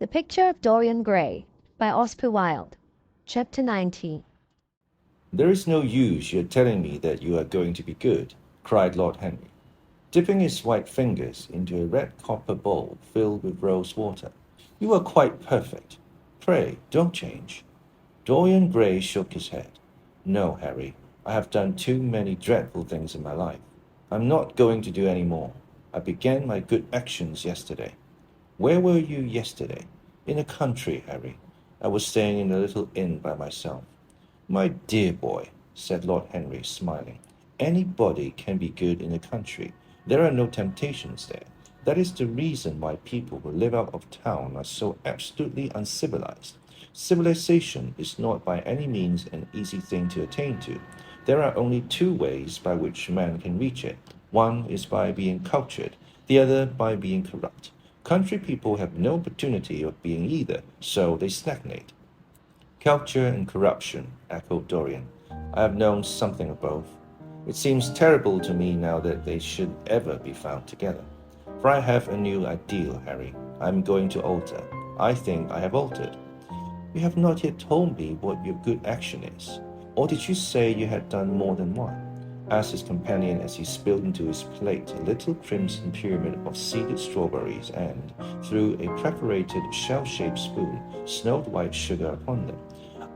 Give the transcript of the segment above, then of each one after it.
The Picture of Dorian Gray by Oscar Wilde, Chapter 90. "There is no use your telling me that you are going to be good," cried Lord Henry, dipping his white fingers into a red copper bowl filled with rose water. "You are quite perfect. Pray, don't change." Dorian Gray shook his head. "No, Harry, I have done too many dreadful things in my life. I'm not going to do any more. I began my good actions yesterday." "Where were you yesterday?" "In the country, Harry. I was staying in a little inn by myself." "My dear boy," said Lord Henry, smiling, "anybody can be good in the country. There are no temptations there. That is the reason why people who live out of town are so absolutely uncivilized. Civilization is not by any means an easy thing to attain to. There are only two ways by which man can reach it. One is by being cultured, the other by being corrupt. Country people have no opportunity of being either, so they stagnate." "Culture and corruption," echoed Dorian. "I have known something of both. It seems terrible to me now that they should ever be found together. For I have a new ideal, Harry. I am going to alter. I think I have altered." "You have not yet told me what your good action is. Or did you say you had done more than one?" asked his companion as he spilled into his plate a little crimson pyramid of seeded strawberries and, through a perforated shell-shaped spoon, snowed white sugar upon them.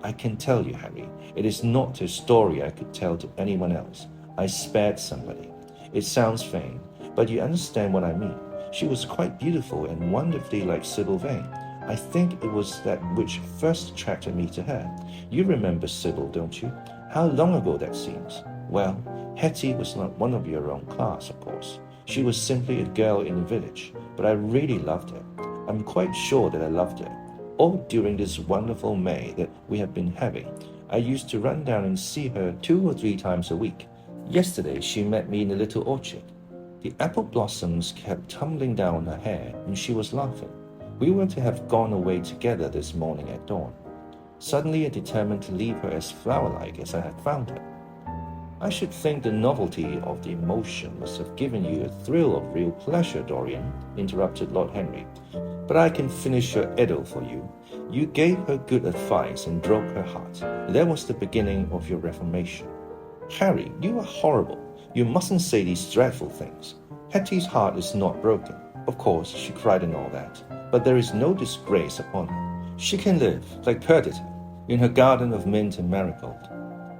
"I can tell you, Harry, it is not a story I could tell to anyone else. I spared somebody. It sounds vain, but you understand what I mean. She was quite beautiful and wonderfully like Sybil Vane. I think it was that which first attracted me to her. You remember Sybil, don't you? How long ago that seems. Well, Hetty was not one of your own class, of course. She was simply a girl in the village, but I really loved her. I'm quite sure that I loved her. All during this wonderful May that we have been having, I used to run down and see her 2 or 3 times a week. Yesterday she met me in the little orchard. The apple blossoms kept tumbling down her hair, and she was laughing. We were to have gone away together this morning at dawn. Suddenly I determined to leave her as flower-like as I had found her." "I should think the novelty of the emotion must have given you a thrill of real pleasure, Dorian," interrupted Lord Henry. "But I can finish your idyll for you. You gave her good advice and broke her heart. That was the beginning of your reformation." "Harry, you are horrible. You mustn't say these dreadful things. Hetty's heart is not broken. Of course, she cried and all that, but there is no disgrace upon her. She can live, like Perdita, in her garden of mint and marigold."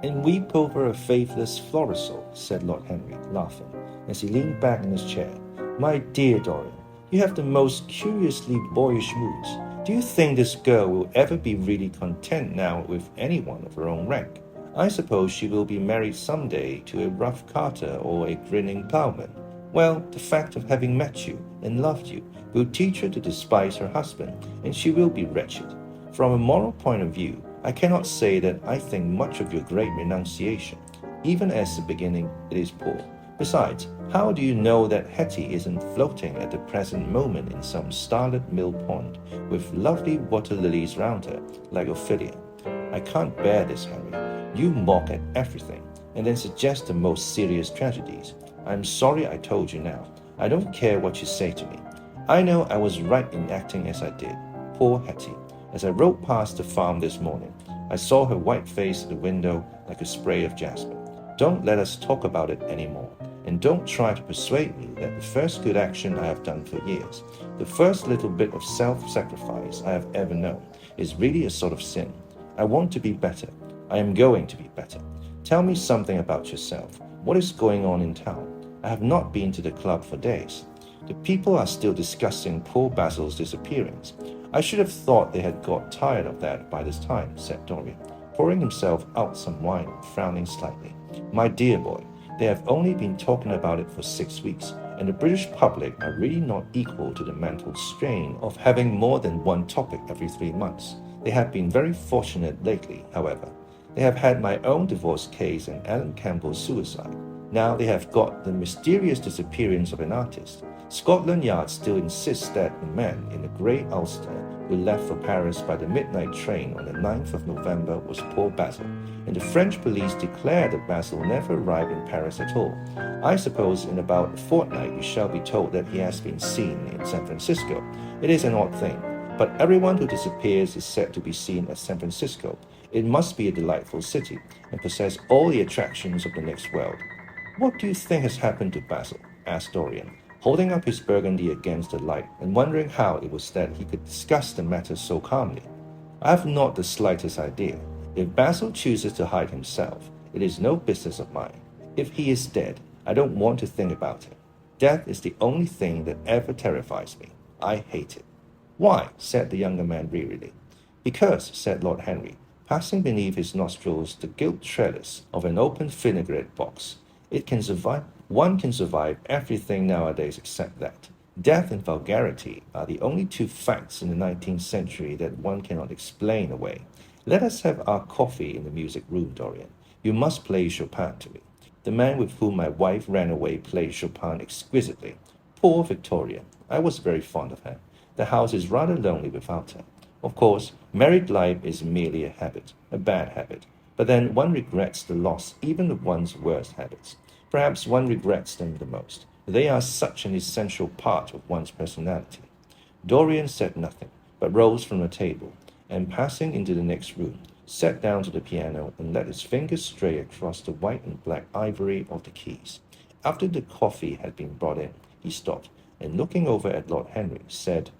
"And weep over a faithless Florizel," said Lord Henry, laughing, as he leaned back in his chair. "My dear Dorian, you have the most curiously boyish moods. Do you think this girl will ever be really content now with anyone of her own rank? I suppose she will be married some day to a rough carter or a grinning ploughman. Well, the fact of having met you and loved you will teach her to despise her husband, and she will be wretched. From a moral point of view, I cannot say that I think much of your great renunciation. Even as a beginning, it is poor. Besides, how do you know that Hetty isn't floating at the present moment in some starlit mill pond, with lovely water lilies round her, like Ophelia? I can't bear this, Harry. You mock at everything, and then suggest the most serious tragedies. I'm sorry I told you now. I don't care what you say to me. I know I was right in acting as I did. Poor Hetty. As I rode past the farm this morning, I saw her white face at the window like a spray of jasmine. Don't let us talk about it anymore, and don't try to persuade me that the first good action I have done for years, the first little bit of self-sacrifice I have ever known, is really a sort of sin. I want to be better. I am going to be better. Tell me something about yourself. What is going on in town? I have not been to the club for days. The people are still discussing poor Basil's disappearance. I should have thought they had got tired of that by this time, said Dorian, pouring himself out some wine and frowning slightly. My dear boy, they have only been talking about it for 6 weeks, and the British public are really not equal to the mental strain of having more than one topic every 3 months. They have been very fortunate lately, however. They have had my own divorce case and Alan Campbell's suicide. Now they have got the mysterious disappearance of an artist. Scotland Yard still insists that the man in the grey ulster who left for Paris by the midnight train on the 9th of November was poor Basil, and the French police declare that Basil never arrived in Paris at all. I suppose in about a fortnight we shall be told that he has been seen in San Francisco. It is an odd thing, but everyone who disappears is said to be seen at San Francisco. It must be a delightful city and possess all the attractions of the next world. What do you think has happened to Basil? Asked Dorian, holding up his burgundy against the light and wondering how it was that he could discuss the matter so calmly. I have not the slightest idea. If Basil chooses to hide himself, it is no business of mine. If he is dead, I don't want to think about it. Death is the only thing that ever terrifies me. I hate it. Why? Said the younger man wearily. Because, said Lord Henry, passing beneath his nostrils the gilt trellis of an open vinaigrette box, one can survive everything nowadays except that. Death and vulgarity are the only two facts in the 19th century that one cannot explain away. Let us have our coffee in the music room, Dorian. You must play Chopin to me. The man with whom my wife ran away played Chopin exquisitely. Poor Victoria. I was very fond of her. The house is rather lonely without her. Of course, married life is merely a habit, a bad habit. But then one regrets the loss even of one's worst habits. Perhaps one regrets them the most. They are such an essential part of one's personality. Dorian said nothing, but rose from the table, and passing into the next room, sat down to the piano and let his fingers stray across the white and black ivory of the keys. After the coffee had been brought in, he stopped, and looking over at Lord Henry, said,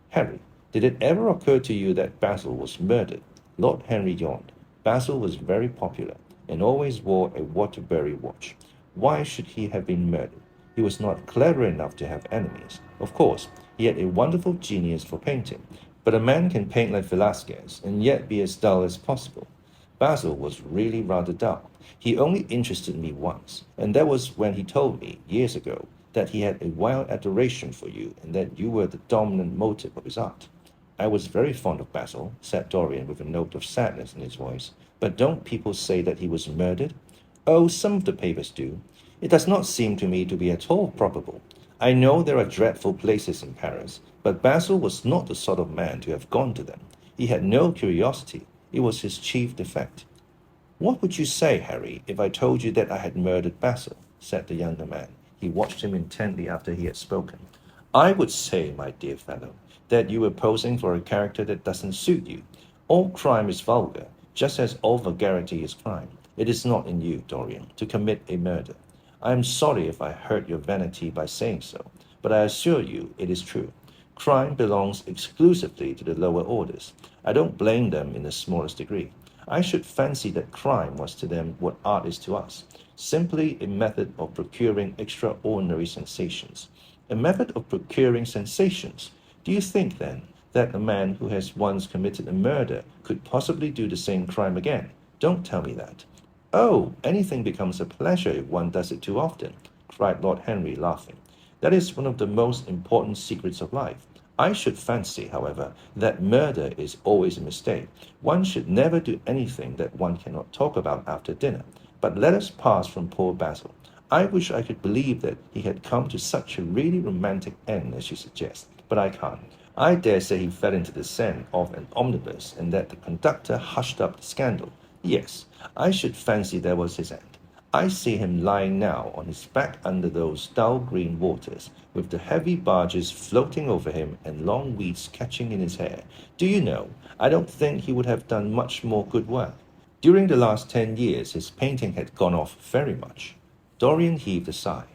Harry, did it ever occur to you that Basil was murdered? Lord Henry yawned. Basil was very popular, and always wore a Waterbury watch. Why should he have been murdered? He was not clever enough to have enemies. Of course, he had a wonderful genius for painting, but a man can paint like Velasquez and yet be as dull as possible. Basil was really rather dull. He only interested me once, and that was when he told me, years ago, that he had a wild adoration for you and that you were the dominant motive of his art. I was very fond of Basil, said Dorian with a note of sadness in his voice. But don't people say that he was murdered? Oh, some of the papers do. It does not seem to me to be at all probable. I know there are dreadful places in Paris, but Basil was not the sort of man to have gone to them. He had no curiosity. It was his chief defect. What would you say, Harry, if I told you that I had murdered Basil? Said the younger man. He watched him intently after he had spoken. I would say, my dear fellow, that you were posing for a character that doesn't suit you. All crime is vulgar, just as all vulgarity is crime. It is not in you, Dorian, to commit a murder. I am sorry if I hurt your vanity by saying so, but I assure you it is true. Crime belongs exclusively to the lower orders. I don't blame them in the smallest degree. I should fancy that crime was to them what art is to us, simply a method of procuring extraordinary sensations. A method of procuring sensations. Do you think, then, that a man who has once committed a murder could possibly do the same crime again? Don't tell me that. Oh, anything becomes a pleasure if one does it too often, cried Lord Henry, laughing. That is one of the most important secrets of life. I should fancy, however, that murder is always a mistake. One should never do anything that one cannot talk about after dinner. But let us pass from poor Basil. I wish I could believe that he had come to such a really romantic end as you suggest, but I can't. I dare say he fell into the Seine of an omnibus and that the conductor hushed up the scandal. Yes, I should fancy that was his end. I see him lying now on his back under those dull green waters, with the heavy barges floating over him and long weeds catching in his hair. Do you know, I don't think he would have done much more good work. During the last 10 years, his painting had gone off very much. Dorian heaved a sigh,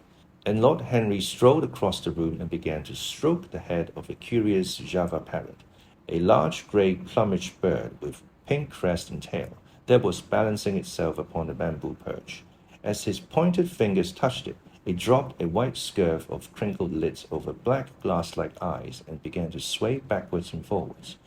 and Lord Henry strolled across the room and began to stroke the head of a curious Java parrot, a large grey plumaged bird with pink crest and tail that was balancing itself upon a bamboo perch. As his pointed fingers touched it, it dropped a white scurf of crinkled lids over black glass-like eyes and began to sway backwards and forwards.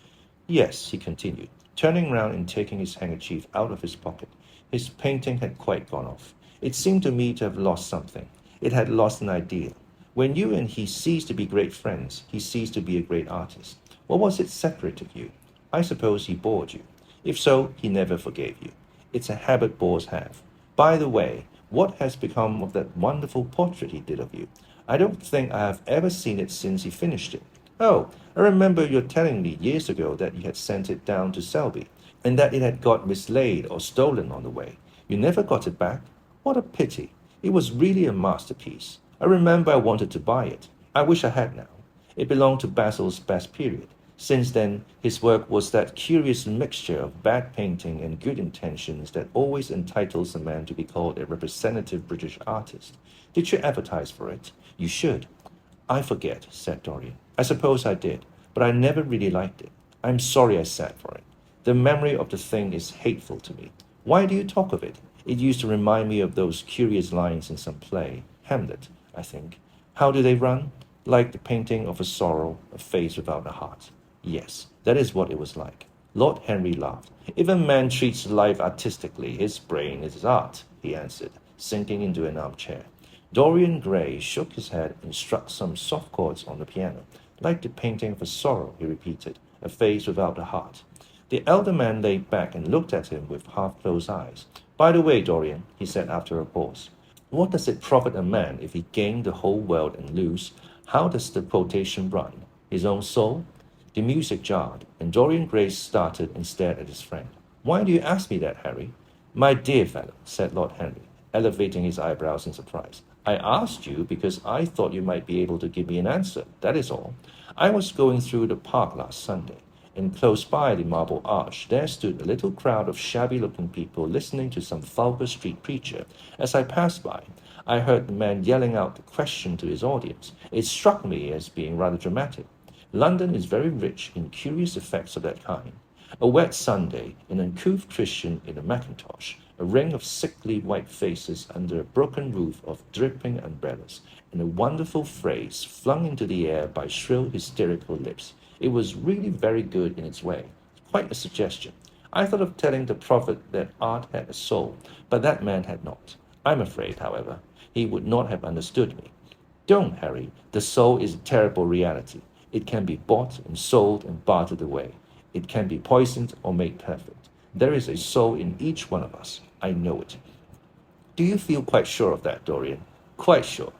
Yes, he continued, turning round and taking his handkerchief out of his pocket. His painting had quite gone off. It seemed to me to have lost something. It had lost an ideal. When you and he ceased to be great friends, he ceased to be a great artist. What was it separated you? I suppose he bored you. If so, he never forgave you. It's a habit bores have. By the way, what has become of that wonderful portrait he did of you? I don't think I have ever seen it since he finished it. Oh, I remember your telling me years ago that you had sent it down to Selby, and that it had got mislaid or stolen on the way. You never got it back? What a pity. It was really a masterpiece. I remember I wanted to buy it. I wish I had now. It belonged to Basil's best period. Since then, his work was that curious mixture of bad painting and good intentions that always entitles a man to be called a representative British artist. Did you advertise for it? You should. I forget, said Dorian. I suppose I did, but I never really liked it. I'm sorry I sat for it. The memory of the thing is hateful to me. Why do you talk of it? It used to remind me of those curious lines in some play, Hamlet, I think. How do they run? Like the painting of a sorrow, a face without a heart. Yes, that is what it was like. Lord Henry laughed. If a man treats life artistically, his brain is his art, he answered, sinking into an armchair. Dorian Gray shook his head and struck some soft chords on the piano. Like the painting of a sorrow, he repeated, a face without a heart. The elder man lay back and looked at him with half-closed eyes. By the way, Dorian, he said after a pause, what does it profit a man if he gain the whole world and lose? How does the quotation run? His own soul? The music jarred, and Dorian Gray started and stared at his friend. Why do you ask me that, Harry? My dear fellow, said Lord Henry, elevating his eyebrows in surprise. I asked you because I thought you might be able to give me an answer, that is all. I was going through the park last Sunday, and close by the Marble Arch there stood a little crowd of shabby-looking people listening to some vulgar street preacher. As I passed by, I heard the man yelling out the question to his audience. It struck me as being rather dramatic. London is very rich in curious effects of that kind. A wet Sunday, an uncouth Christian in a mackintosh, a ring of sickly white faces under a broken roof of dripping umbrellas, and a wonderful phrase flung into the air by shrill, hysterical lips. It was really very good in its way, quite a suggestion. I thought of telling the prophet that art had a soul, but that man had not. I'm afraid, however, he would not have understood me. Don't, Harry. The soul is a terrible reality. It can be bought and sold and bartered away. It can be poisoned or made perfect. There is a soul in each one of us. I know it. Do you feel quite sure of that, Dorian? Quite sure.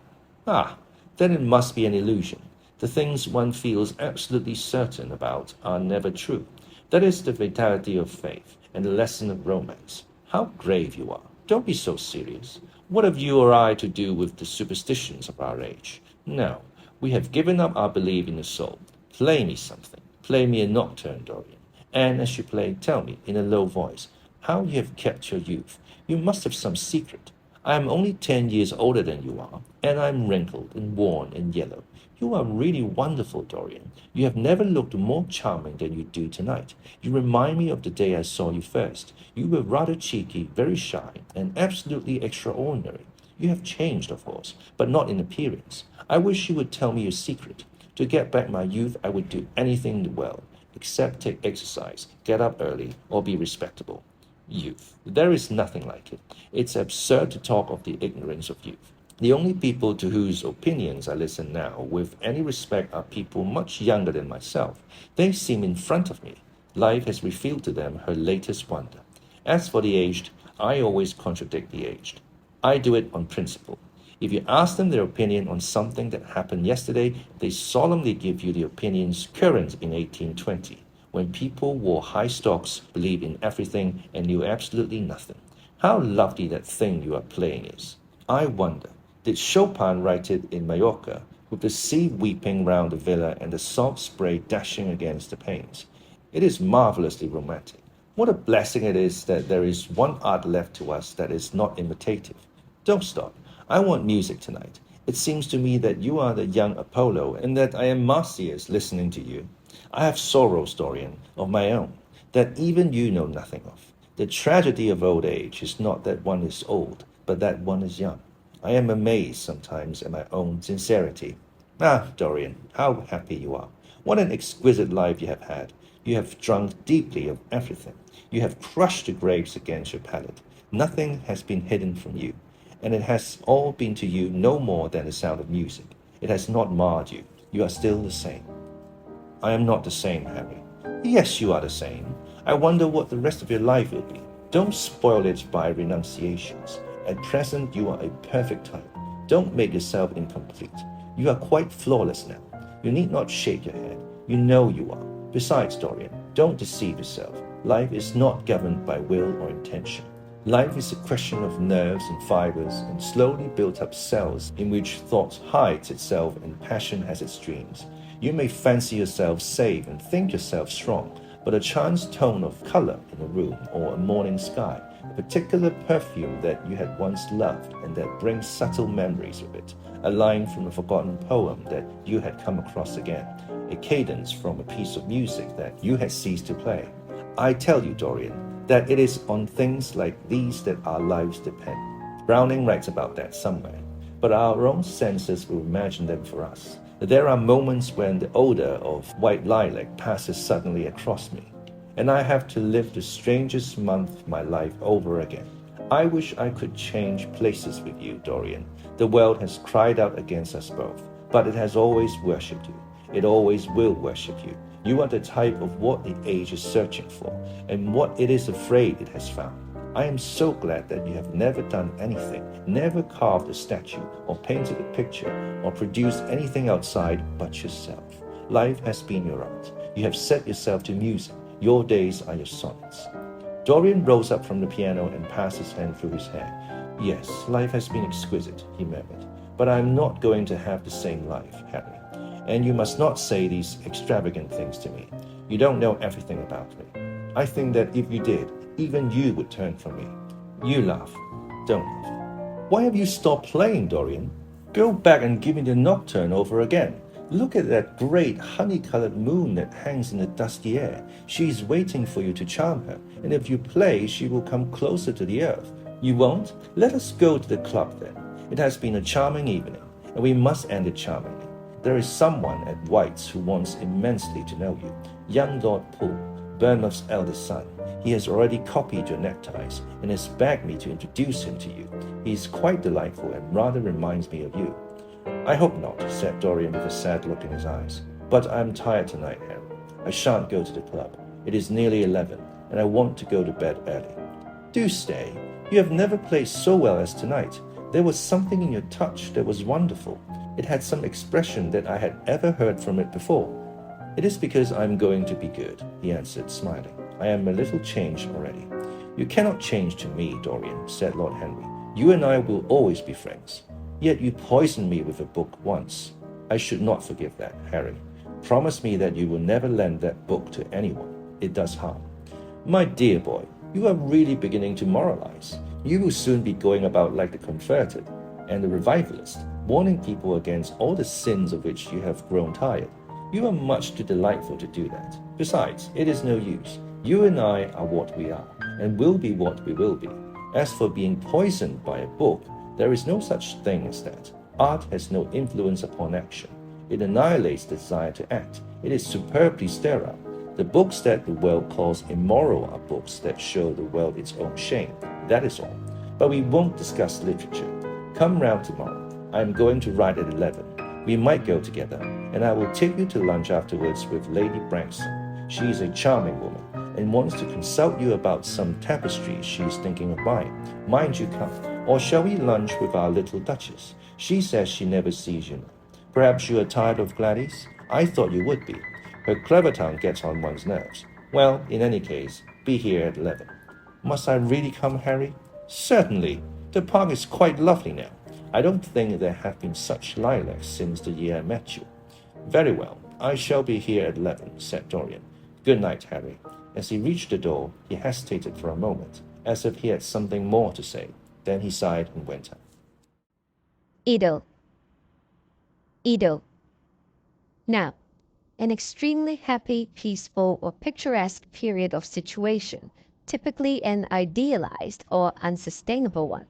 Ah, then it must be an illusion. The things one feels absolutely certain about are never true. That is the vitality of faith and the lesson of romance. How grave you are. Don't be so serious. What have you or I to do with the superstitions of our age? No, we have given up our belief in the soul. Play me something. Play me a nocturne, Dorian. And as you play, tell me, in a low voice, how you have kept your youth. You must have some secret. I am only 10 years older than you are, and I am wrinkled and worn and yellow. You are really wonderful, Dorian. You have never looked more charming than you do tonight. You remind me of the day I saw you first. You were rather cheeky, very shy, and absolutely extraordinary. You have changed, of course, but not in appearance. I wish you would tell me your secret. To get back my youth, I would do anything in the world, except take exercise, get up early, or be respectable. Youth. There is nothing like it. It's absurd to talk of the ignorance of youth. The only people to whose opinions I listen now with any respect are people much younger than myself. They seem in front of me. Life has revealed to them her latest wonder. As for the aged, I always contradict the aged. I do it on principle. If you ask them their opinion on something that happened yesterday, they solemnly give you the opinions current in 1820, when people wore high stocks, believed in everything, and knew absolutely nothing. How lovely that thing you are playing is. I wonder, did Chopin write it in Mallorca, with the sea weeping round the villa and the salt spray dashing against the panes? It is marvelously romantic. What a blessing it is that there is one art left to us that is not imitative. Don't stop. I want music tonight. It seems to me that you are the young Apollo and that I am Marsyas listening to you. I have sorrows, Dorian, of my own, that even you know nothing of. The tragedy of old age is not that one is old, but that one is young. I am amazed sometimes at my own sincerity. Ah, Dorian, how happy you are. What an exquisite life you have had. You have drunk deeply of everything. You have crushed the grapes against your palate. Nothing has been hidden from you, and it has all been to you no more than the sound of music. It has not marred you. You are still the same. I am not the same, Harry. Yes, you are the same. I wonder what the rest of your life will be. Don't spoil it by renunciations. At present, you are a perfect type. Don't make yourself incomplete. You are quite flawless now. You need not shake your head. You know you are. Besides, Dorian, don't deceive yourself. Life is not governed by will or intention. Life is a question of nerves and fibers and slowly built up cells in which thought hides itself and passion has its dreams. You may fancy yourself safe and think yourself strong, but a chance tone of color in a room or a morning sky, a particular perfume that you had once loved and that brings subtle memories of it, a line from a forgotten poem that you had come across again, a cadence from a piece of music that you had ceased to play. I tell you, Dorian, that it is on things like these that our lives depend. Browning writes about that somewhere, but our own senses will imagine them for us. There are moments when the odor of white lilac passes suddenly across me, and I have to live the strangest month of my life over again. I wish I could change places with you, Dorian. The world has cried out against us both, but it has always worshipped you. It always will worship you. You are the type of what the age is searching for, and what it is afraid it has found. I am so glad that you have never done anything, never carved a statue, or painted a picture, or produced anything outside but yourself. Life has been your art. You have set yourself to music. Your days are your sonnets. Dorian rose up from the piano and passed his hand through his hair. Yes, life has been exquisite, he murmured, but I am not going to have the same life, Harry. And you must not say these extravagant things to me. You don't know everything about me. I think that if you did, even you would turn from me. You laugh. Don't laugh. Why have you stopped playing, Dorian? Go back and give me the nocturne over again. Look at that great honey-colored moon that hangs in the dusty air. She is waiting for you to charm her, and if you play, she will come closer to the earth. You won't? Let us go to the club then. It has been a charming evening, and we must end it charmingly. There is someone at White's who wants immensely to know you. Young Lord Poole, Bournemouth's eldest son. He has already copied your neckties and has begged me to introduce him to you. He is quite delightful and rather reminds me of you. I hope not, said Dorian with a sad look in his eyes. But I am tired tonight, Harry. I shan't go to the club. It is nearly 11, and I want to go to bed early. Do stay. You have never played so well as tonight. There was something in your touch that was wonderful. It had some expression that I had ever heard from it before. It is because I am going to be good, he answered, smiling. I am a little changed already. You cannot change to me, Dorian, said Lord Henry. You and I will always be friends. Yet you poisoned me with a book once. I should not forgive that, Harry. Promise me that you will never lend that book to anyone. It does harm. My dear boy, you are really beginning to moralize. You will soon be going about like the converted and the revivalist, warning people against all the sins of which you have grown tired. You are much too delightful to do that. Besides, it is no use. You and I are what we are, and will be what we will be. As for being poisoned by a book, there is no such thing as that. Art has no influence upon action. It annihilates the desire to act. It is superbly sterile. The books that the world calls immoral are books that show the world its own shame. That is all. But we won't discuss literature. Come round tomorrow. I am going to ride at 11. We might go together, and I will take you to lunch afterwards with Lady Branksome. She is a charming woman, and wants to consult you about some tapestry she is thinking of buying. Mind you come. Or shall we lunch with our little Duchess? She says she never sees you now. Perhaps you are tired of Gladys? I thought you would be. Her clever tongue gets on one's nerves. Well, in any case, be here at 11. Must I really come, Harry? Certainly. The park is quite lovely now. I don't think there have been such lilacs since the year I met you. Very well. I shall be here at 11, said Dorian. Good night, Harry. As he reached the door, he hesitated for a moment, as if he had something more to say. Then he sighed and went out. Idyll. Idyll. Now, an extremely happy, peaceful, or picturesque period of situation, typically an idealized or unsustainable one.